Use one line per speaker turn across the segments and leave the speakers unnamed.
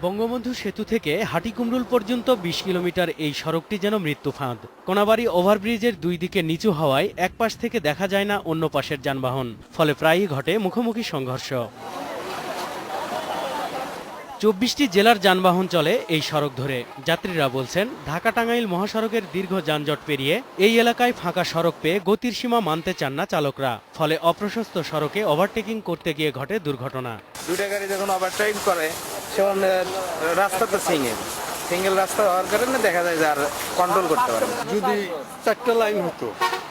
বঙ্গবন্ধু সেতু থেকে হাটিকুমরুল পর্যন্ত ২০ কিলোমিটার এই সড়কটি যেন মৃত্যু ফাঁদ। কোনাবাড়ী ওভারব্রিজের দুই দিকে নিচু হওয়ায় এক পাশ থেকে দেখা যায় না অন্য পাশের যানবাহন, ফলে প্রায়ই ঘটে মুখোমুখি সংঘর্ষ। ২৪টি জেলার যানবাহন চলে এই সড়ক ধরে। যাত্রীরা বলছেন, ঢাকা টাঙ্গাইল মহাসড়কের দীর্ঘ যানজট পেরিয়ে এই এলাকায় ফাঁকা সড়ক পেয়ে গতির সীমা মানতে চান না চালকরা, ফলে অপ্রশস্ত সড়কে ওভারটেকিং করতে গিয়ে ঘটে দুর্ঘটনা।
দুইটা গাড়ি যখন ওভারটেকিং করে সেখান রাস্তা তো সিঙ্গেল রাস্তা হওয়ার কারণে দেখা যায় যে আর কন্ট্রোল করতে পারে না।
যদি 4টা লাইন হতো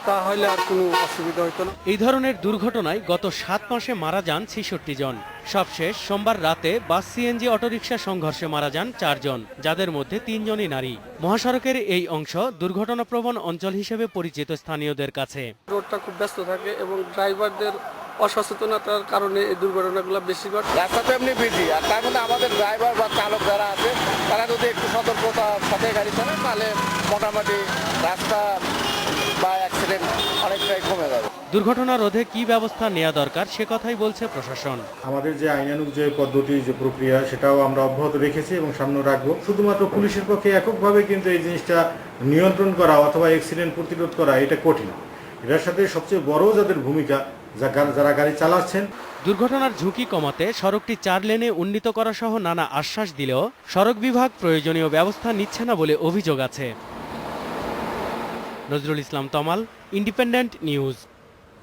তাহলে আর কোনো অসুবিধা হতো না।
এই ধরনের দুর্ঘটনায় গত ৭ মাসে মারা যান ৬৬ জন। সবশেষ সোমবার রাতে বাস সিএনজি অটোরিকশা সংঘর্ষে মারা যান ৪ জন, যাদের মধ্যে ৩ জনই নারী। মহাসড়কের এই অংশ দুর্ঘটনাপ্রবণ অঞ্চল হিসেবে পরিচিত স্থানীয়দের কাছে।
রোডটা খুব ব্যস্ত থাকে এবং ড্রাইভারদের অসচেতনতার কারণে এই দুর্ঘটনাগুলো বেশি ঘটে।
রাস্তা তো এমনি বিজি, আর তার মধ্যে আমাদের ড্রাইভার বা চালক যারা আছে তারা যদি একটু সতর্কতার সাথে গাড়ি চালায় তাহলে মোটামুটি রাস্তা বা অ্যাক্সিডেন্ট অনেকটাই কমে যাবে।
দুর্ঘটনা রোধে কি ব্যবস্থা নেওয়া দরকার সে কথাই বলছে প্রশাসন।
আমাদের যে আইনানুগ যে পদ্ধতি যে প্রক্রিয়া সেটাও আমরা অব্যাহত রেখেছি এবং সামনে রাখবো। শুধুমাত্র পুলিশের পক্ষে এককভাবে কিন্তু এই জিনিসটা নিয়ন্ত্রণ করা অথবা অ্যাক্সিডেন্ট প্রতিরোধ করা এটা কঠিন। এটার সাথে সবচেয়ে বড় যাদের ভূমিকা যারা গাড়ি চালাচ্ছেন।
দুর্ঘটনার ঝুঁকি কমাতে সড়কটি ৪ লেনে উন্নীত করা সহ নানা আশ্বাস দিলেও সড়ক বিভাগ প্রয়োজনীয় ব্যবস্থা নিচ্ছে না বলে অভিযোগ আছে। নজরুল ইসলাম তমাল, ইন্ডিপেন্ডেন্ট নিউজ।